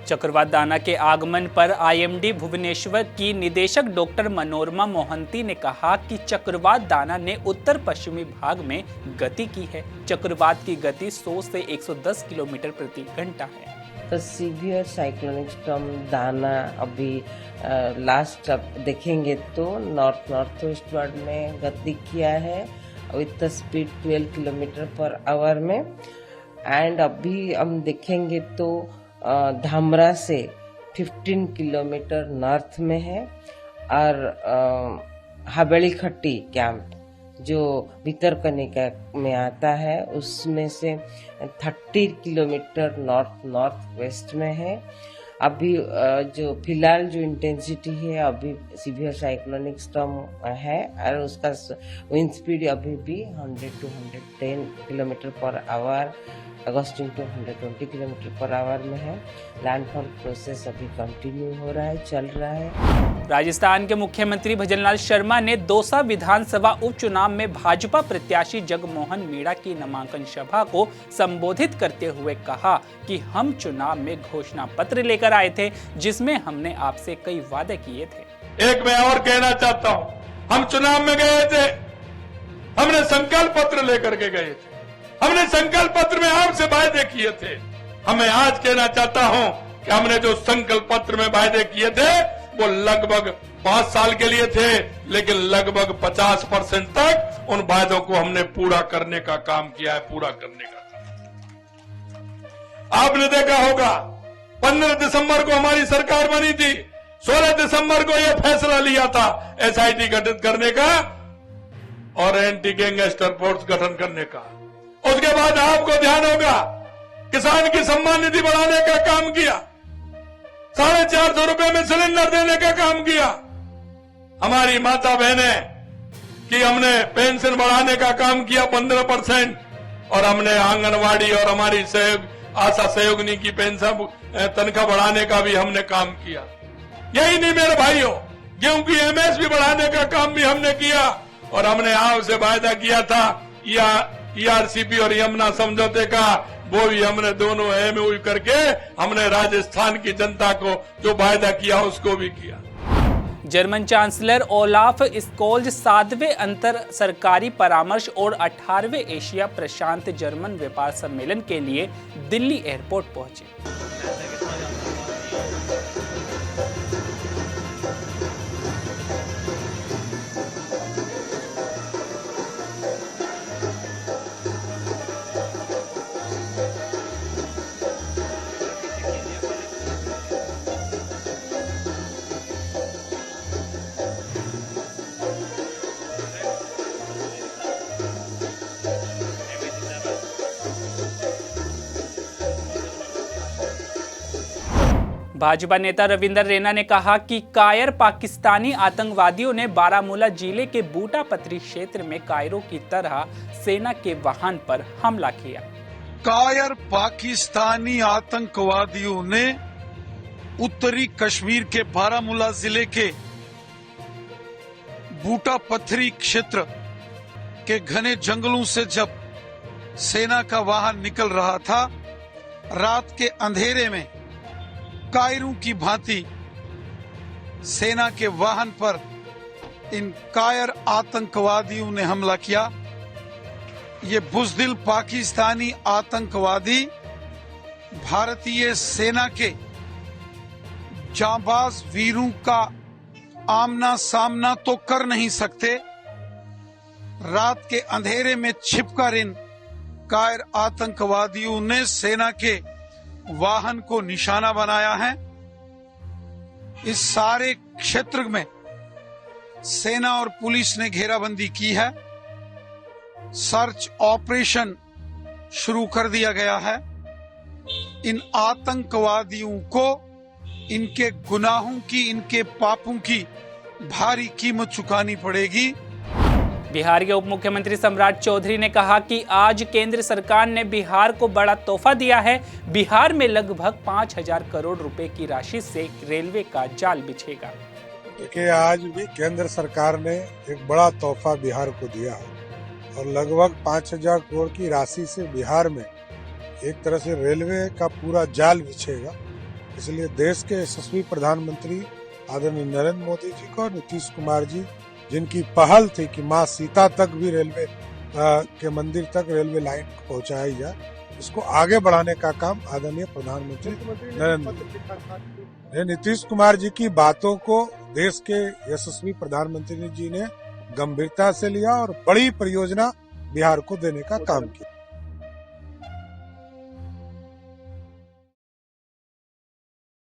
चक्रवात दाना के आगमन पर आईएमडी भुवनेश्वर की निदेशक डॉक्टर मनोरमा मोहंती ने कहा कि चक्रवात दाना ने उत्तर पश्चिमी भाग में गति की है। चक्रवात की गति 100 से 110 किलोमीटर प्रति घंटा है। तो सीवियर साइक्लोनिक स्टॉर्म दाना अभी लास्ट देखेंगे तो नॉर्थ ईस्ट वर्ड में गति किया है with speed 12 kilometre per hour में। एंड अभी हम देखेंगे तो धामरा से 15 किलोमीटर नॉर्थ में है और हवेली खट्टी कैंप जो भितरकनिका में आता है उसमें से 30 किलोमीटर नॉर्थ वेस्ट में है। अभी जो फिलहाल जो इंटेंसिटी है अभी सीवियर साइक्लोनिक स्टॉर्म है और उसका विंड स्पीड अभी भी 100 to 110 kilometre per hour gusting to 120 kilometre per hour में है। लैंडफॉल प्रोसेस अभी कंटिन्यू हो रहा है, चल रहा है। राजस्थान के मुख्यमंत्री भजनलाल शर्मा ने दौसा विधानसभा उपचुनाव में भाजपा प्रत्याशी जगमोहन मीणा की नामांकन सभा को संबोधित करते हुए कहा कि हम चुनाव में घोषणा पत्र लेकर आए थे जिसमें हमने आपसे कई वादे किए थे। एक मैं और कहना चाहता हूं, हम चुनाव में गए थे, हमने संकल्प पत्र लेकर के गए थे, हमने संकल्प पत्र में आपसे वायदे किए थे। हमें आज कहना चाहता हूं कि हमने जो संकल्प पत्र में वायदे किए थे वो लगभग 5 साल के लिए थे, लेकिन लगभग 50% तक उन वायदों को हमने पूरा करने का काम किया है, पूरा करने का काम। आपने देखा होगा 15 दिसंबर को हमारी सरकार बनी थी, 16 दिसंबर को यह फैसला लिया था एसआईटी गठित करने का और एंटी गैंगस्टर फोर्स गठन करने का। उसके बाद आपको ध्यान होगा किसान की सम्मान निधि बढ़ाने का काम किया, 450 रुपए में सिलेंडर देने का काम किया। हमारी माता बहनें की हमने पेंशन बढ़ाने का काम किया 15% और हमने आंगनवाड़ी और हमारी आशा सहयोगिनी की पेंशन तनख्वाह बढ़ाने का भी हमने काम किया। यही नहीं मेरे भाइयों, गेहूं की एमएसपी बढ़ाने का काम भी हमने किया और हमने आपसे वायदा किया था ईआरसीपी और यमुना समझौते का, वो भी हमने दोनों एमओयू करके हमने राजस्थान की जनता को जो वायदा किया उसको भी किया। जर्मन चांसलर ओलाफ स्कोल्ज 7वें अंतर सरकारी परामर्श और 18वें एशिया प्रशांत जर्मन व्यापार सम्मेलन के लिए दिल्ली एयरपोर्ट पहुंचे। भाजपा नेता रविंदर रैना ने कहा कि कायर पाकिस्तानी आतंकवादियों ने बारामूला जिले के बूटा पथरी क्षेत्र में कायरों की तरह सेना के वाहन पर हमला किया। कायर पाकिस्तानी आतंकवादियों ने उत्तरी कश्मीर के बारामूला जिले के बूटा पथरी क्षेत्र के घने जंगलों से जब सेना का वाहन निकल रहा था, रात के अंधेरे में कायरों की भांति सेना के वाहन पर इन कायर आतंकवादियों ने हमला किया। ये बुज़दिल पाकिस्तानी आतंकवादी भारतीय सेना के जांबाज वीरों का आमना सामना तो कर नहीं सकते, रात के अंधेरे में छिपकर इन कायर आतंकवादियों ने सेना के वाहन को निशाना बनाया है। इस सारे क्षेत्र में सेना और पुलिस ने घेराबंदी की है, सर्च ऑपरेशन शुरू कर दिया गया है। इन आतंकवादियों को इनके गुनाहों की, इनके पापों की भारी कीमत चुकानी पड़ेगी। बिहार के उप मुख्यमंत्री सम्राट चौधरी ने कहा कि आज केंद्र सरकार ने बिहार को बड़ा तोहफा दिया है। बिहार में लगभग 5000 करोड़ रुपए की राशि से रेलवे का जाल बिछेगा। देखिए, आज भी केंद्र सरकार ने एक बड़ा तोहफा बिहार को दिया और लगभग 5000 करोड़ की राशि से बिहार में एक तरह से रेलवे का पूरा जाल बिछेगा। इसलिए देश के यशस्वी प्रधानमंत्री आदरणीय नरेंद्र मोदी जी को, नीतीश कुमार जी, जिनकी पहल थी कि माँ सीता तक भी रेलवे के मंदिर तक रेलवे लाइन पहुंचाई जाए, इसको आगे बढ़ाने का काम आदरणीय प्रधानमंत्री नरेंद्र मोदी, नीतीश कुमार जी की बातों को देश के यशस्वी प्रधानमंत्री जी ने गंभीरता से लिया और बड़ी परियोजना बिहार को देने का काम किया।